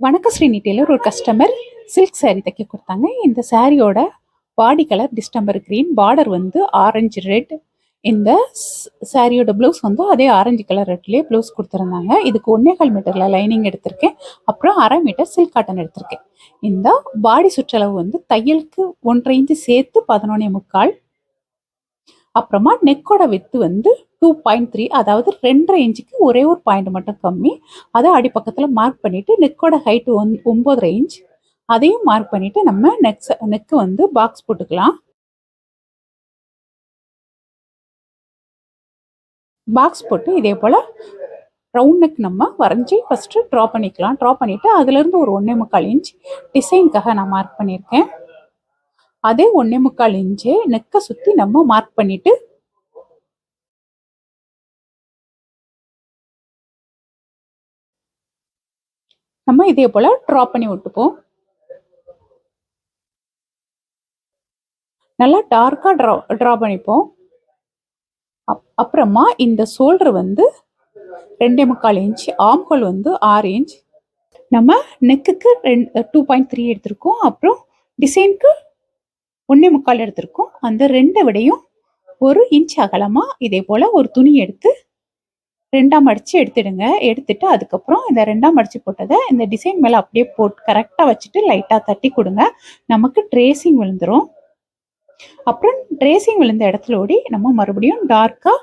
வணக்கம் ஸ்ரீனி டெய்லர். ஒரு customer silk saree தைக்க கொடுத்தாங்க. இந்த சாரியோட பாடி கலர் டிஸ்டம்பர் கிரீன், பார்டர் வந்து ஆரஞ்சு ரெட். இந்த சாரியோட ப்ளவுஸ் வந்து அதே ஆரஞ்சு கலர் ரெட்லேயே ப்ளவுஸ் கொடுத்துருந்தாங்க. இதுக்கு 1.25 மீட்டரில் லைனிங் எடுத்திருக்கேன். அப்புறம் 1/2 மீட்டர் சில்க் காட்டன் எடுத்திருக்கேன். இந்த பாடி சுற்றளவு வந்து தையலுக்கு 1.5 இன்ச்சு சேர்த்து 11.75. அப்புறமா நெக்கோட வித்து வந்து 2.3, அதாவது 2.5 இன்ச்சுக்கு ஒரே ஒரு பாயிண்ட் மட்டும் கம்மி. அதை அடிப்பக்கத்தில் மார்க் பண்ணிட்டு நெக்கோட ஹைட் 9.5 இன்ச், அதையும் மார்க் பண்ணிட்டு நம்ம நெக்கு வந்து பாக்ஸ் போட்டுக்கலாம். பாக்ஸ் போட்டு இதே போல் ரவுண்ட் நெக் நம்ம வரைஞ்சி ஃபஸ்ட்டு ட்ரா பண்ணிக்கலாம். ட்ரா பண்ணிவிட்டு அதுலேருந்து ஒரு 1.25 இன்ச் டிசைனுக்காக நான் மார்க் பண்ணியிருக்கேன். அதே 1.25 இன்ச்சு நெக்கை சுற்றி நம்ம மார்க் பண்ணிவிட்டு நம்ம இதே போல் ட்ரா பண்ணி விட்டுப்போம். நல்லா டார்க்காக ட்ரா பண்ணிப்போம். அப்புறமா இந்த ஷோல்டர் வந்து 2.25 இன்ச், ஆம்ஹோல் வந்து 6 இன்ச். நம்ம நெக்குக்கு 2.3 எடுத்திருக்கோம். அப்புறம் டிசைனுக்கு 1.25 எடுத்திருக்கோம். அந்த 2 விடையும் 1 இன்ச் அகலமாக இதே போல் ஒரு துணி எடுத்து 2ஆம் அடித்து எடுத்துடுங்க. எடுத்துட்டு அதுக்கப்புறம் இந்த 2ஆம் அடித்து போட்டதை இந்த டிசைன் மேலே அப்படியே போட்டு கரெக்டாக வச்சுட்டு லைட்டாக தட்டி கொடுங்க. நமக்கு ட்ரேசிங் விழுந்துடும். அப்புறம் ட்ரேசிங் விழுந்த இடத்துல ஓடி நம்ம மறுபடியும் டார்க்காக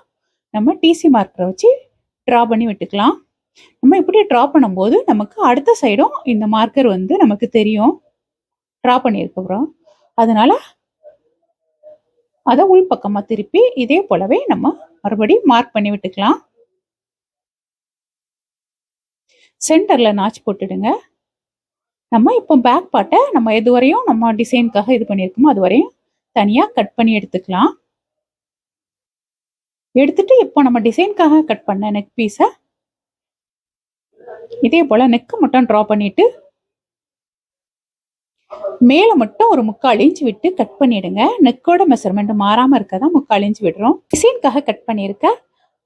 நம்ம டிசி மார்க்கரை வச்சு ட்ரா பண்ணி விட்டுக்கலாம். நம்ம இப்படி ட்ரா பண்ணும்போது நமக்கு அடுத்த சைடும் இந்த மார்க்கர் வந்து நமக்கு தெரியும் ட்ரா பண்ணியிருக்கிறோம். அதனால அதை உள் பக்கமாக திருப்பி இதே போலவே நம்ம மறுபடியும் மார்க் பண்ணி விட்டுக்கலாம். சென்டரில் நாச் போட்டுடுங்க. நம்ம இப்போ பேக் பார்ட்டை நம்ம எது வரையும் நம்ம டிசைனுக்காக இது பண்ணியிருக்கோமோ அது வரையும் தனியாக கட் பண்ணி எடுத்துக்கலாம். எடுத்துட்டு இப்போ நம்ம டிசைனுக்காக கட் பண்ண நெக் பீஸை இதே போல் நெக்கு மட்டும் ட்ரா பண்ணிட்டு மேலே மட்டும் ஒரு 3/4 இன்ச் விட்டு கட் பண்ணிடுங்க. நெக்கோட மெஷர்மெண்ட் மாறாமல் இருக்க தான் 3/4 இன்ச் விடுறோம். டிசைனுக்காக கட் பண்ணியிருக்க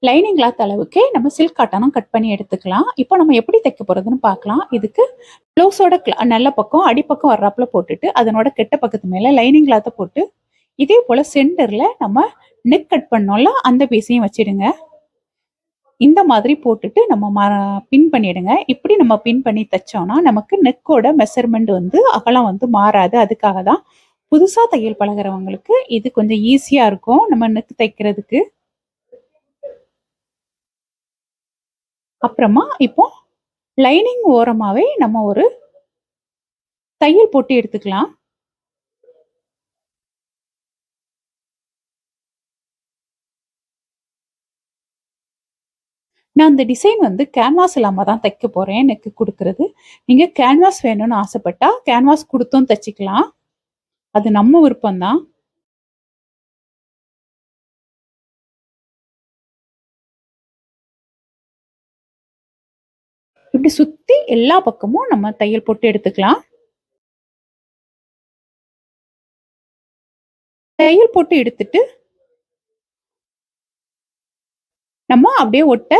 லைனிங் கிளாத் அளவுக்கு நம்ம சில்க் காட்டனும் கட் பண்ணி எடுத்துக்கலாம். இப்போ நம்ம எப்படி தைக்க போகிறதுன்னு பார்க்கலாம். இதுக்கு ப்ளவுஸோட நல்ல பக்கம் அடிப்பக்கம் வர்றாப்புல போட்டுட்டு அதனோட கெட்ட பக்கத்து மேலே லைனிங் கிளாத்தை போட்டு இதே போல் சென்டரில் நம்ம நெக் கட் பண்ணோம்ல அந்த பீஸையும் வச்சிடுங்க. இந்த மாதிரி போட்டுட்டு நம்ம பின் பண்ணிடுங்க. இப்படி நம்ம பின் பண்ணி தைச்சோம்னா நமக்கு நெக்கோட மெஷர்மெண்ட் வந்து அகலம் வந்து மாறாது. அதுக்காக தான் புதுசாக தையல் பழகிறவங்களுக்கு இது கொஞ்சம் ஈஸியாக இருக்கும் நம்ம நெக் தைக்கிறதுக்கு. அப்புறமா இப்போ லைனிங் ஓரமாகவே நம்ம ஒரு தையல் போட்டு எடுத்துக்கலாம். நான் இந்த டிசைன் வந்து கேன்வாஸ் இல்லாமல் தான் தைக்க போகிறேன். நெக்கு கொடுக்கறது நீங்கள் கேன்வாஸ் வேணும்னு ஆசைப்பட்டா கேன்வாஸ் கொடுத்தும் தைச்சிக்கலாம். அது நம்ம விருப்பம்தான். இப்படி சுற்றி எல்லா பக்கமும் நம்ம தையல் போட்டு எடுத்துக்கலாம். தையல் போட்டு எடுத்துட்டு நம்ம அப்படியே ஒட்ட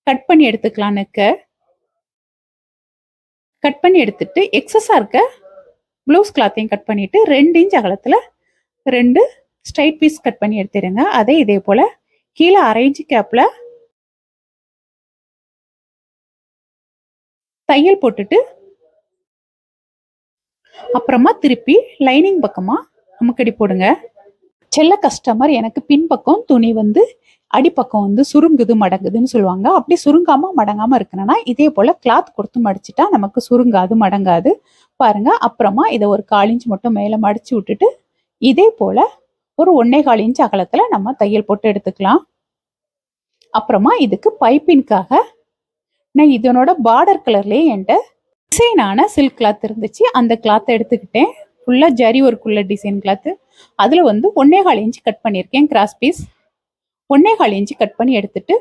கட் பண்ணி எடுத்துக்கலாம். நெக்க கட் பண்ணி எடுத்துட்டு எக்ஸஸாக இருக்க ப்ளவுஸ் கிளாத்தையும் கட் பண்ணிட்டு 2 இன்ச் அகலத்தில் 2 ஸ்ட்ரைட் பீஸ் கட் பண்ணி எடுத்துடுங்க. அதே இதே போல் கீழே 1/2 இன்ச் கேப்பில் தையல் போட்டுட்டு அப்புறமா திருப்பி லைனிங் பக்கமாக அமுக்கடி போடுங்க. செல்ல கஸ்டமர் எனக்கு பின்பக்கம் துணி வந்து அடிப்பக்கம் வந்து சுருங்குது மடங்குதுன்னு சொல்லுவாங்க. அப்படி சுருங்காம மடங்காம இருக்கணும்னா இதே போல கிளாத் கொடுத்து மடிச்சுட்டா நமக்கு சுருங்காது மடங்காது பாருங்க. அப்புறமா இதை ஒரு 1/4 இன்ச் மட்டும் மேலே மடிச்சு விட்டுட்டு இதே போல ஒரு 1.25 இன்ச் அகலத்துல நம்ம தையல் போட்டு எடுத்துக்கலாம். அப்புறமா இதுக்கு பைப்பின்காக நான் இதனோட பார்டர் கலர்லேயே என்கிட்ட டிசைனான சில்க் கிளாத் இருந்துச்சு. அந்த கிளாத்தை எடுத்துக்கிட்டேன். ஃபுல்லாக ஜரி ஒர்க்குள்ள டிசைன் கிளாத்து. அதில் வந்து 1.25 இன்ச் கட் பண்ணியிருக்கேன். கிராஸ் பீஸ் 1.25 இன்ச் கட் பண்ணி எடுத்துட்டு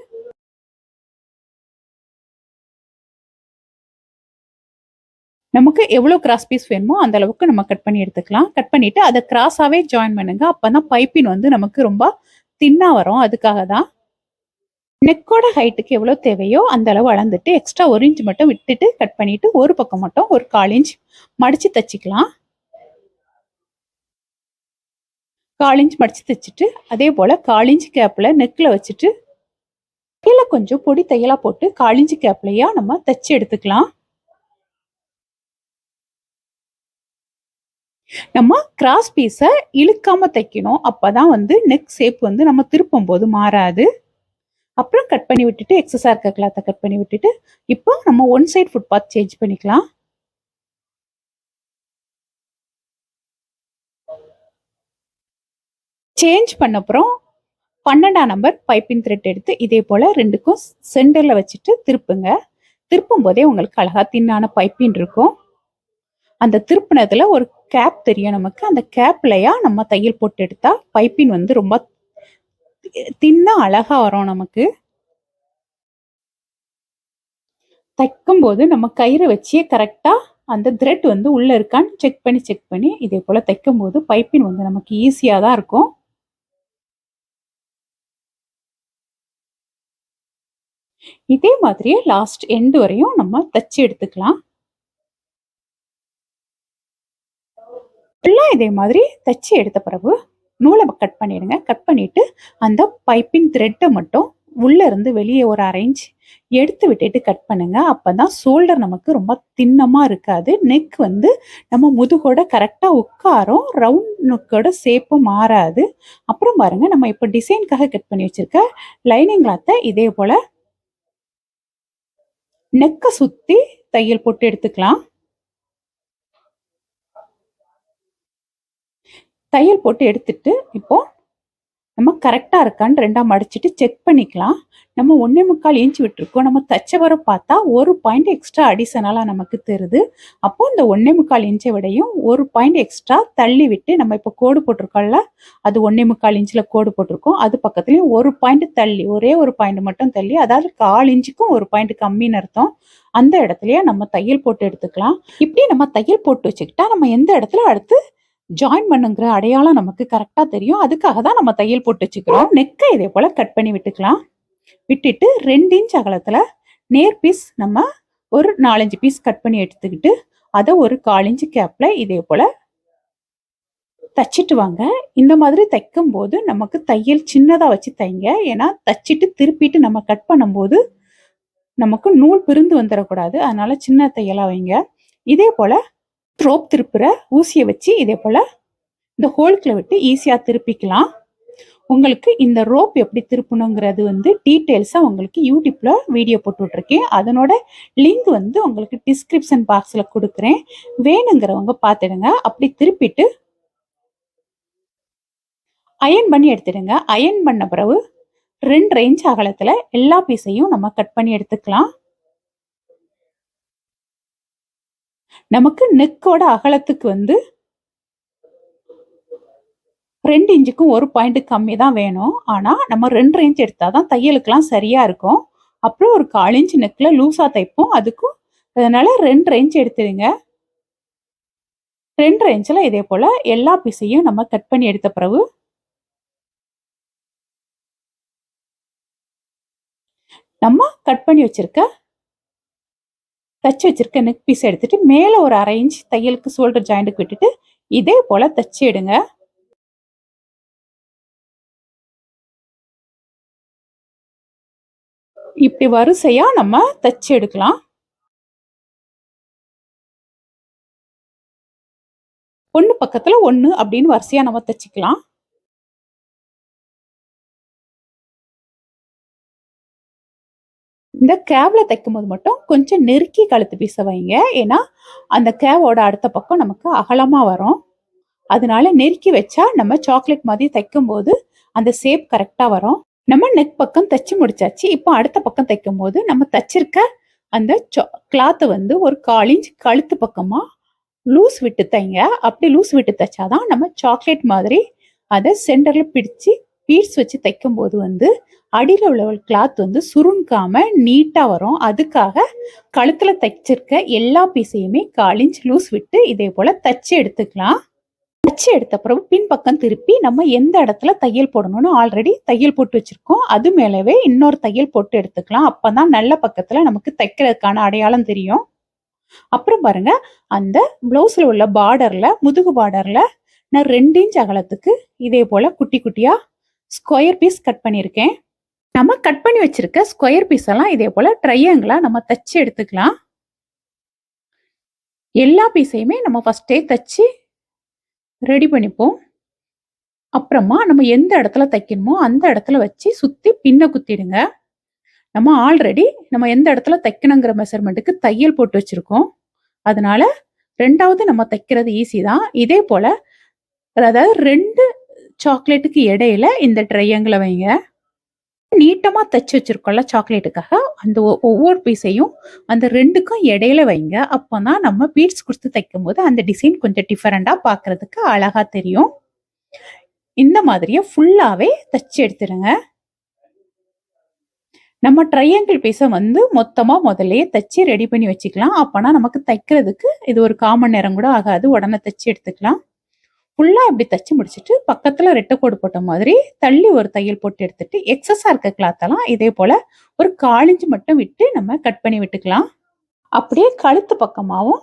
நமக்கு எவ்வளோ கிராஸ் பீஸ் வேணுமோ அந்த அளவுக்கு நம்ம கட் பண்ணி எடுத்துக்கலாம். கட் பண்ணிட்டு அதை கிராஸாகவே ஜாயின் பண்ணுங்க. அப்போ தான் பைப்பின் வந்து நமக்கு ரொம்ப தின்னாக வரும். அதுக்காக தான் நெக்கோட ஹைட்டுக்கு எவ்வளோ தேவையோ அந்த அளவு அளந்துட்டு எக்ஸ்ட்ரா 1 இன்ச் மட்டும் விட்டுட்டு கட் பண்ணிட்டு ஒரு பக்கம் மட்டும் ஒரு 1/4 இன்ச் மடிச்சு தச்சுக்கலாம். 1/4 இன்ச் மடிச்சு தச்சுட்டு அதே போல 1/4 இன்ச் கேப்ல நெக்ல வச்சுட்டு கீழே கொஞ்சம் பொடி தையலா போட்டு 1/4 இன்ச் கேப்லயா நம்ம தச்சு எடுத்துக்கலாம். நம்ம கிராஸ் பீஸை இழுக்காம தைக்கணும். அப்பதான் நெக் ஷேப் நம்ம திருப்பும் போது மாறாது. அப்புறம் கட் பண்ணி விட்டுட்டு எக்ஸஸா இருக்க கிளாத்தை கட் பண்ணி விட்டுட்டு இப்போ நம்ம ஒன் சைட் ஃபுட் பாத் சேஞ்ச் பண்ணிக்கலாம். சேஞ்ச் பண்ண அப்புறம் 12ஆம் நம்பர் பைப்பிங் த்ரெட் எடுத்து இதே போல ரெண்டுக்கும் சென்டர்ல வச்சுட்டு திருப்புங்க. திருப்பும் போதே உங்களுக்கு அழகா தின்னான பைப்பிங் இருக்கும். அந்த திருப்பினதுல ஒரு கேப் தெரியும் நமக்கு. அந்த கேப்லயா நம்ம தையல் போட்டு எடுத்தா பைப்பிங் ரொம்ப தின்னா அழகா வரும் நமக்கு. தைக்கும் போது நம்ம கயிறை வச்சே கரெக்டா அந்த த்ரெட் உள்ள இருக்கான்னு செக் பண்ணி இதே போல தைக்கும் போது பைப்பிங் நமக்கு ஈஸியா தான் இருக்கும். இதே மாதிரியே லாஸ்ட் எண்ட் வரையும் நம்ம தச்சு எடுத்துக்கலாம். எல்லாம் இதே மாதிரி தச்சு எடுத்த பிறகு நூலை கட் பண்ணிடுங்க. கட் பண்ணிட்டு அந்த பைப்பிங் த்ரெட்டை மட்டும் உள்ள இருந்து வெளியே ஒரு 1/2 இன்ச் எடுத்து விட்டுட்டு கட் பண்ணுங்க. அப்பதான் ஷோல்டர் நமக்கு ரொம்ப தின்னமா இருக்காது. நெக் நம்ம முதுகோட கரெக்டா உட்காரும். ரவுண்ட் நெக்கோட ஷேப்பும் மாறாது. அப்புறம் பாருங்க, நம்ம இப்போ டிசைனுக்காக கட் பண்ணி வச்சிருக்க லைனிங் கிளாத்தை இதே போல நெக்கை சுத்தி தையல் போட்டு எடுத்துக்கலாம். தையல் போட்டு எடுத்துட்டு இப்போ நம்ம கரெக்டா இருக்கான்னு 2ஆ மடிச்சிட்டு செக் பண்ணிக்கலாம். நம்ம 1.25 இன்ச் விட்டுருக்கோம். நம்ம தச்ச வரை பார்த்தா ஒரு பாயிண்ட் எக்ஸ்ட்ரா அடிஷனலா நமக்கு தெரியுது. அப்போ இந்த 1.25 இன்ச்சை விடையும் ஒரு பாயிண்ட் எக்ஸ்ட்ரா தள்ளி விட்டு நம்ம இப்போ கோடு போட்டிருக்கோம்ல, அது 1.25 இன்ச்ல கோடு போட்டிருக்கோம். அது பக்கத்துலயும் ஒரு பாயிண்ட் தள்ளி, ஒரே ஒரு பாயிண்ட் மட்டும் தள்ளி, அதாவது 1/4 இன்ச்சுக்கும் ஒரு பாயிண்ட் கம்மின்னு அர்த்தம். அந்த இடத்துலயே நம்ம தையல் போட்டு எடுத்துக்கலாம். இப்படி நம்ம தையல் போட்டு வச்சுக்கிட்டா நம்ம எந்த இடத்துல அடுத்து ஜாயின் பண்ணுங்கிற அடையாளம் நமக்கு கரெக்டா தெரியும். அதுக்காக தான் நம்ம தையல் போட்டு வச்சுக்கிறோம். நெக்கை இதே போல கட் பண்ணி விட்டுக்கலாம். விட்டுட்டு 2 இன்ச் அகலத்துல நேர் பீஸ் நம்ம ஒரு 4-5 பீஸ் கட் பண்ணி எடுத்துக்கிட்டு அதை ஒரு 1/4 இன்ச் கேப்ல இதே போல தச்சிட்டு வாங்க. இந்த மாதிரி தைக்கும் போது நமக்கு தையல் சின்னதா வச்சு தைங்க. ஏன்னா தச்சிட்டு திருப்பிட்டு நம்ம கட் பண்ணும்போது நமக்கு நூல் பிரிந்து வந்துடக்கூடாது. அதனால சின்ன தையலா வைங்க. இதே போல ரோப் திருப்புற ஊசியை வச்சு இதே போல இந்த ஹோல்குள்ள விட்டு ஈஸியா திருப்பிக்கலாம். உங்களுக்கு இந்த ரோப் எப்படி திருப்பணுங்கிறது டீட்டெயில்ஸா உங்களுக்கு யூடியூப்ல வீடியோ போட்டு விட்டுருக்கேன். அதனோட லிங்க் உங்களுக்கு டிஸ்கிரிப்ஷன் பாக்ஸ்ல கொடுக்குறேன். வேணுங்கிறவங்க பார்த்துடுங்க. அப்படி திருப்பிட்டு அயன் பண்ணி எடுத்துடுங்க. அயன் பண்ண பிறகு 2 இன்ச் அகலத்துல எல்லா பீஸையும் நம்ம கட் பண்ணி எடுத்துக்கலாம். நமக்கு நெக்கோட அகலத்துக்கு 2 இன்ச்சுக்கும் ஒரு பாயிண்ட் கம்மி தான் வேணும். ஆனா நம்ம 2 இன்ச் எடுத்தாதான் தையலுக்கெல்லாம் சரியா இருக்கும். அப்புறம் ஒரு 1/4 இன்ச் நெக்ல லூஸா தைப்போம். அதுக்கும் அதனால 2 இன்ச் எடுத்துடுங்க. 2 இன்ச்ல இதே போல எல்லா பீஸையும் நம்ம கட் பண்ணி எடுத்த பிறகு நம்ம கட் பண்ணி தச்சு வச்சிருக்க நெக் பீஸ் எடுத்துட்டு மேல ஒரு 1/2 இன்ச் தையலுக்கு ஷோல்டர் ஜாயிண்ட்டுக்கு விட்டுட்டு இதே போல தச்சு எடுங்க. இப்படி வரிசையா நம்ம தச்சு எடுக்கலாம். ஒண்ணு பக்கத்துல ஒண்ணு அப்படின்னு வரிசையா நம்ம தச்சுக்கலாம். இந்த கேவ்ல தைக்கும் போது மட்டும் கொஞ்சம் நெருக்கி கழுத்து பீஸ வைங்க. ஏன்னா அந்த கேவோட அடுத்த பக்கம் நமக்கு அகலமா வரும். அதனால நெருக்கி வச்சா நம்ம சாக்லேட் மாதிரி தைக்கும் போது அந்த ஷேப் கரெக்டா வரும். நம்ம நெக் பக்கம் தச்சு முடிச்சாச்சு. இப்போ அடுத்த பக்கம் தைக்கும் போது நம்ம தச்சிருக்க அந்த கிளாத் ஒரு 1/4 இன்ச் கழுத்து பக்கமா லூஸ் விட்டு தைங்க. அப்படி லூஸ் விட்டு தைச்சாதான் நம்ம சாக்லேட் மாதிரி அதை சென்டர்ல பிடிச்சு பீட்ஸ் வச்சு தைக்கும் போது அடியில் உள்ள கிளாத் சுருங்காம நீட்டா வரும். அதுக்காக கழுத்துல தைச்சிருக்க எல்லா பீஸையுமே 1/4 இன்ச் லூஸ் விட்டு இதே போல தச்சு எடுத்துக்கலாம். தச்சு எடுத்த பிறகு பின்பக்கம் திருப்பி நம்ம எந்த இடத்துல தையல் போடணும்னு ஆல்ரெடி தையல் போட்டு வச்சிருக்கோம். அது மேலவே இன்னொரு தையல் போட்டு எடுத்துக்கலாம். அப்பதான் நல்ல பக்கத்துல நமக்கு தைக்கிறதுக்கான அடையாளம் தெரியும். அப்புறம் பாருங்க, அந்த பிளவுஸ்ல உள்ள பார்டர்ல, முதுகு பார்டர்ல நான் 2 இன்ச் அகலத்துக்கு இதே போல குட்டி குட்டியா ஸ்கொயர் பீஸ் கட் பண்ணியிருக்கேன். நம்ம கட் பண்ணி வச்சிருக்க ஸ்கொயர் பீஸ் எல்லாம் இதே போல ட்ரையாங்கிளா நம்ம தச்சு எடுத்துக்கலாம். எல்லா பீஸையுமே நம்ம ஃபர்ஸ்டே தச்சு ரெடி பண்ணிப்போம். அப்புறமா நம்ம எந்த இடத்துல தைக்கணுமோ அந்த இடத்துல வச்சு சுத்தி பின்ன குத்திடுங்க. நம்ம ஆல்ரெடி நம்ம எந்த இடத்துல தைக்கணுங்கிற மெஷர்மெண்ட்டுக்கு தையல் போட்டு வச்சிருக்கோம். அதனால 2வது நம்ம தைக்கிறது ஈஸி தான். இதே போல அதாவது 2 சாக்லேட்டுக்கு இடையில இந்த ட்ரையாங்கிள வைங்க. நீட்டமா தச்சு வச்சிருக்கோம்ல சாக்லேட்டுக்காக, அந்த ஒவ்வொரு பீஸையும் அந்த 2க்கும் இடையில வைங்க. அப்பதான் நம்ம பீட்ஸ் கொடுத்து தைக்கும்போது அந்த டிசைன் கொஞ்சம் டிஃபரெண்டா பார்க்கிறதுக்கு அழகா தெரியும். இந்த மாதிரியே ஃபுல்லாவே தச்சு எடுத்துருங்க. நம்ம ட்ரையாங்கிள் பீஸை வந்து மொத்தமா முதல்லயே தச்சு ரெடி பண்ணி வச்சுக்கலாம். அப்பனா நமக்கு தைக்கிறதுக்கு இது ஒரு 1/4 மணி நேரம் கூட ஆகாது. உடனே தச்சு எடுத்துக்கலாம். ஃபுல்லா இப்படி தச்சு முடிச்சுட்டு பக்கத்துல ரெட்டைக்கோடு போட்ட மாதிரி தள்ளி ஒரு தையல் போட்டு எடுத்துட்டு எக்ஸஸா இருக்க கிளாத்தெல்லாம் இதே போல ஒரு 1/4 இன்ச் மட்டும் விட்டு நம்ம கட் பண்ணி விட்டுக்கலாம். அப்படியே கழுத்து பக்கமாவும்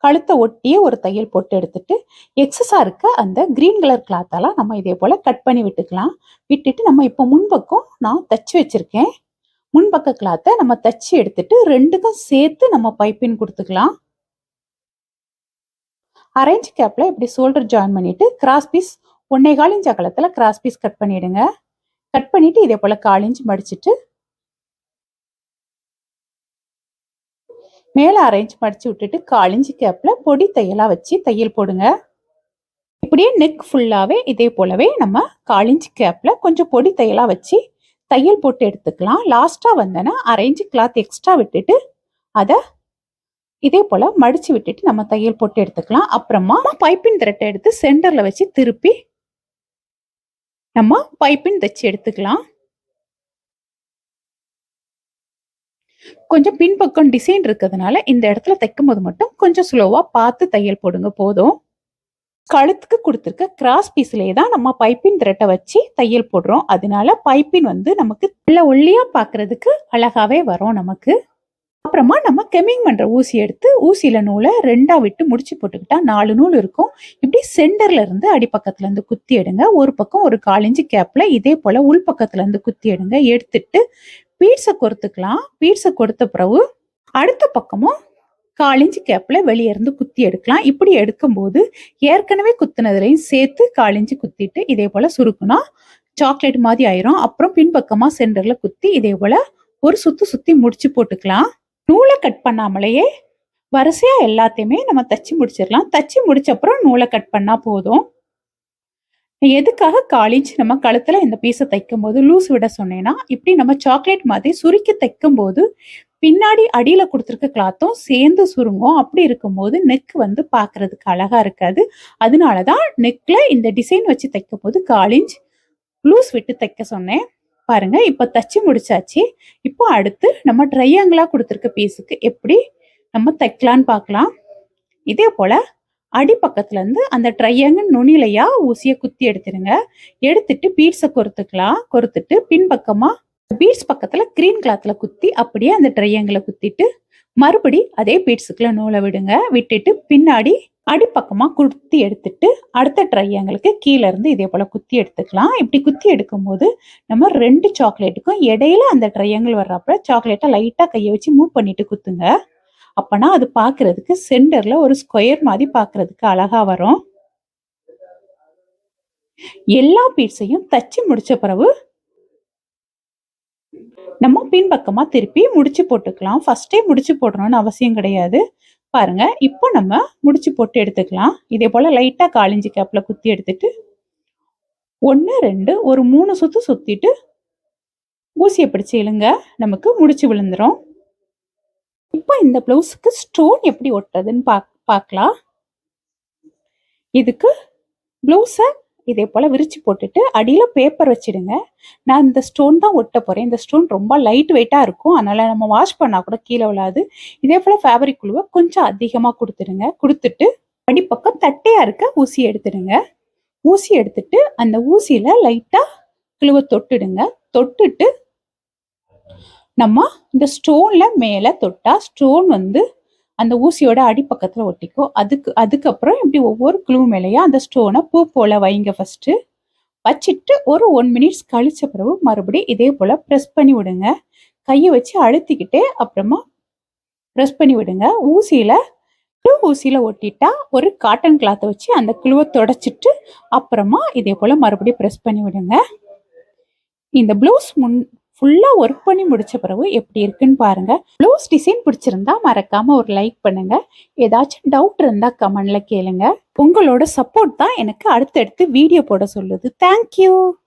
கழுத்தை ஒட்டியே ஒரு தையல் போட்டு எடுத்துட்டு எக்ஸஸா இருக்க அந்த கிரீன் கலர் கிளாத்தெல்லாம் நம்ம இதே போல கட் பண்ணி விட்டுக்கலாம். விட்டுட்டு நம்ம இப்போ முன்பக்கம் நான் தச்சு வச்சிருக்கேன். முன்பக்க கிளாத்தை நம்ம தச்சு எடுத்துட்டு 2க்கும் சேர்த்து நம்ம பைப்பின் கொடுத்துக்கலாம். அரேஞ்ச் கேப்ல இப்படி ஷோல்டர் ஜாயின் பண்ணிட்டு கிராஸ் பீஸ் 1.25 இன்ச் அகலத்துல கிராஸ் பீஸ் கட் பண்ணிடுங்க. கட் பண்ணிட்டு இதே போல 1/4 இன்ச் மடிச்சிட்டு மேல அரேஞ்ச் மடிச்சு விட்டுட்டு 1/4 இன்ச் கேப்ல பொடி தையலா வச்சு தையல் போடுங்க. இப்படியே நெக் ஃபுல்லாவே இதே போலவே நம்ம 1/4 இன்ச் கேப்ல கொஞ்சம் பொடி தையலா வச்சு தையல் போட்டு எடுத்துக்கலாம். லாஸ்டா வந்தனா அரேஞ்ச் கிளாத் எக்ஸ்ட்ரா விட்டுட்டு அதை இதே போல மடிச்சு விட்டுட்டு நம்ம தையல் போட்டு எடுத்துக்கலாம். அப்புறமா பைப்பின் த்ரெட்டை எடுத்து சென்டர்ல வச்சு திருப்பி நம்ம பைப்பின் தைச்சு எடுத்துக்கலாம். கொஞ்சம் பின்பக்கம் டிசைன் இருக்கிறதுனால இந்த இடத்துல தைக்கும் போது மட்டும் கொஞ்சம் ஸ்லோவா பார்த்து தையல் போடுங்க போதும். கழுத்துக்கு கொடுத்துருக்க கிராஸ் பீஸ்லயே தான் நம்ம பைப்பின் த்ரெட்டை வச்சு தையல் போடுறோம். அதனால பைப்பின் வந்து நமக்கு நல்ல ஒல்லியா பாக்குறதுக்கு அழகாவே வரும் நமக்கு. அப்புறமா நம்ம கெமிங் பண்ற ஊசி எடுத்து ஊசியில நூலை 2ஆ விட்டு முடிச்சு போட்டுக்கிட்டா 4 நூல் இருக்கும். இப்படி சென்டர்ல இருந்து அடிப்பக்கத்துல இருந்து குத்தி எடுங்க. ஒரு பக்கம் ஒரு 1/4 இன்ச் கேப்ல இதே போல உள் பக்கத்துல இருந்து குத்தி எடுங்க. எடுத்துட்டு பீட்ஸை கொடுத்துக்கலாம். பீட்ஸை கொடுத்த பிறகு அடுத்த பக்கமும் 1/4 இன்ச் கேப்ல வெளியே இருந்து குத்தி எடுக்கலாம். இப்படி எடுக்கும்போது ஏற்கனவே குத்துனதுலையும் சேர்த்து 1/4 இன்ச் குத்திட்டு இதே போல சுருக்குனா சாக்லேட் மாதிரி ஆயிரும். அப்புறம் பின்பக்கமா சென்டர்ல குத்தி இதே போல ஒரு சுத்து சுத்தி முடிச்சு போட்டுக்கலாம். நூலை கட் பண்ணாமலேயே வரிசையா எல்லாத்தையுமே நம்ம தச்சு முடிச்சிடலாம். தச்சு முடிச்ச அப்புறம் நூலை கட் பண்ணா போதும். எதுக்காக 1/4 இன்ச் நம்ம கழுத்துல இந்த பீஸை தைக்கும் போது லூஸ் விட சொன்னேன்னா, இப்படி நம்ம சாக்லேட் மாதிரி சுருக்கி தைக்கும் போது பின்னாடி அடியில கொடுத்துருக்க கிளாத்தும் சேர்ந்து சுருங்கும். அப்படி இருக்கும்போது நெக் வந்து பாக்குறதுக்கு அழகா இருக்காது. அதனாலதான் நெக்ல இந்த டிசைன் வச்சு தைக்கும் போது 1/4 இன்ச் லூஸ் விட்டு தைக்க சொன்னேன். பாருங்க, இப்ப தச்சு முடிச்சாச்சு. இப்போ அடுத்து நம்ம ட்ரையாங்கிளா கொடுத்துருக்க பீஸுக்கு எப்படி நம்ம தைக்கலான்னு பார்க்கலாம். இதே போல அடிப்பக்கத்துல இருந்து அந்த ட்ரையாங்கிள் நுனிலையா ஊசியை குத்தி எடுத்துருங்க. எடுத்துட்டு பீட்ஸை கொறுத்துக்கலாம். கொறுத்துட்டு பின்பக்கமா பீட்ஸ் பக்கத்துல கிரீன் கிளாத்ல குத்தி அப்படியே அந்த ட்ரையாங்கிளை குத்திட்டு மறுபடி அதே பீட்ஸுக்குள்ள நூலை விடுங்க. விட்டுட்டு பின்னாடி அடிப்பக்கமா குத்தி எடுத்துட்டு அடுத்த ட்ரையாங்கிளுக்கு கீழே இருந்து இதே போல குத்தி எடுத்துக்கலாம். இப்படி குத்தி எடுக்கும் போது நம்ம 2 சாக்லேட்டுக்கும் இடையில அந்த ட்ரையாங்கிள் வர்றப்ப சாக்லேட்டை லைட்டா கையை வச்சு மூவ் பண்ணிட்டு குத்துங்க. அப்பனா அது பாக்குறதுக்கு சென்டர்ல ஒரு ஸ்கொயர் மாதிரி பாக்குறதுக்கு அழகா வரும். எல்லா பீட்ஸையும் தச்சு முடிச்ச பிறகு நம்ம பின்பக்கமா திருப்பி முடிச்சு போட்டுக்கலாம். ஃபர்ஸ்டே முடிச்சு போடணும்னு அவசியம் கிடையாது. பாருங்க, இப்போ நம்ம முடிச்சு போட்டு எடுத்துக்கலாம். இதே போல லைட்டா 1/4 இன்ச் கேப்ல குத்தி எடுத்துட்டு 1 2 ஒரு 3 சுத்து சுத்திட்டு ஊசியை பிடிச்சு இழுங்க. நமக்கு முடிச்சு விழுந்துரும். இப்போ இந்த பிளவுஸுக்கு ஸ்டோன் எப்படி ஒட்டுறதுன்னு பார்க்கலாம். இதுக்கு பிளவுஸை இதே போல விரிச்சு போட்டுட்டு அடியில பேப்பர் வச்சிடுங்க. நான் இந்த ஸ்டோன் தான் ஒட்ட போறேன். இந்த ஸ்டோன் ரொம்ப லைட் வெயிட்டா இருக்கும். அதனால நம்ம வாஷ் பண்ணா கூட கீழே விழாது. இதே போல ஃபேப்ரிக் குழுவை கொஞ்சம் அதிகமா கொடுத்துடுங்க. கொடுத்துட்டு அடிப்பக்கம் தட்டையா இருக்க ஊசி எடுத்துடுங்க. ஊசி எடுத்துட்டு அந்த ஊசியில லைட்டா கிளுவ தொட்டுடுங்க. தொட்டுட்டு நம்ம இந்த ஸ்டோன்ல மேல தொட்டா ஸ்டோன் வந்து அந்த ஊசியோட அடிப்பக்கத்துல ஒட்டிக்கும். அதுக்கப்புறம் இப்படி ஒவ்வொரு க்ளூ மேலேயா அந்த ஸ்டோனை பூ போல வைங்க. ஃபர்ஸ்ட் வச்சுட்டு ஒரு 1 மினிட்ஸ் கழிச்ச பிறகு மறுபடியும் இதே போல ப்ரெஸ் பண்ணி விடுங்க. கையை வச்சு அழுத்திக்கிட்டே அப்புறமா ப்ரெஸ் பண்ணி விடுங்க. ஊசியில ஒட்டிட்டா ஒரு காட்டன் கிளாத்தை வச்சு அந்த க்ளூவை தொடச்சிட்டு அப்புறமா இதே போல மறுபடியும் ப்ரெஸ் பண்ணி விடுங்க. இந்த ப்ளவுஸ் ஃபுல்லா ஒர்க் பண்ணி முடிச்ச பிறகு எப்படி இருக்குன்னு பாருங்க. ப்ளவுஸ் டிசைன் பிடிச்சிருந்தா மறக்காம ஒரு லைக் பண்ணுங்க. ஏதாச்சும் டவுட் இருந்தா கமெண்ட்ல கேளுங்க. உங்களோட சப்போர்ட் தான் எனக்கு அடுத்தடுத்து வீடியோ போட சொல்லுது. தேங்க்யூ.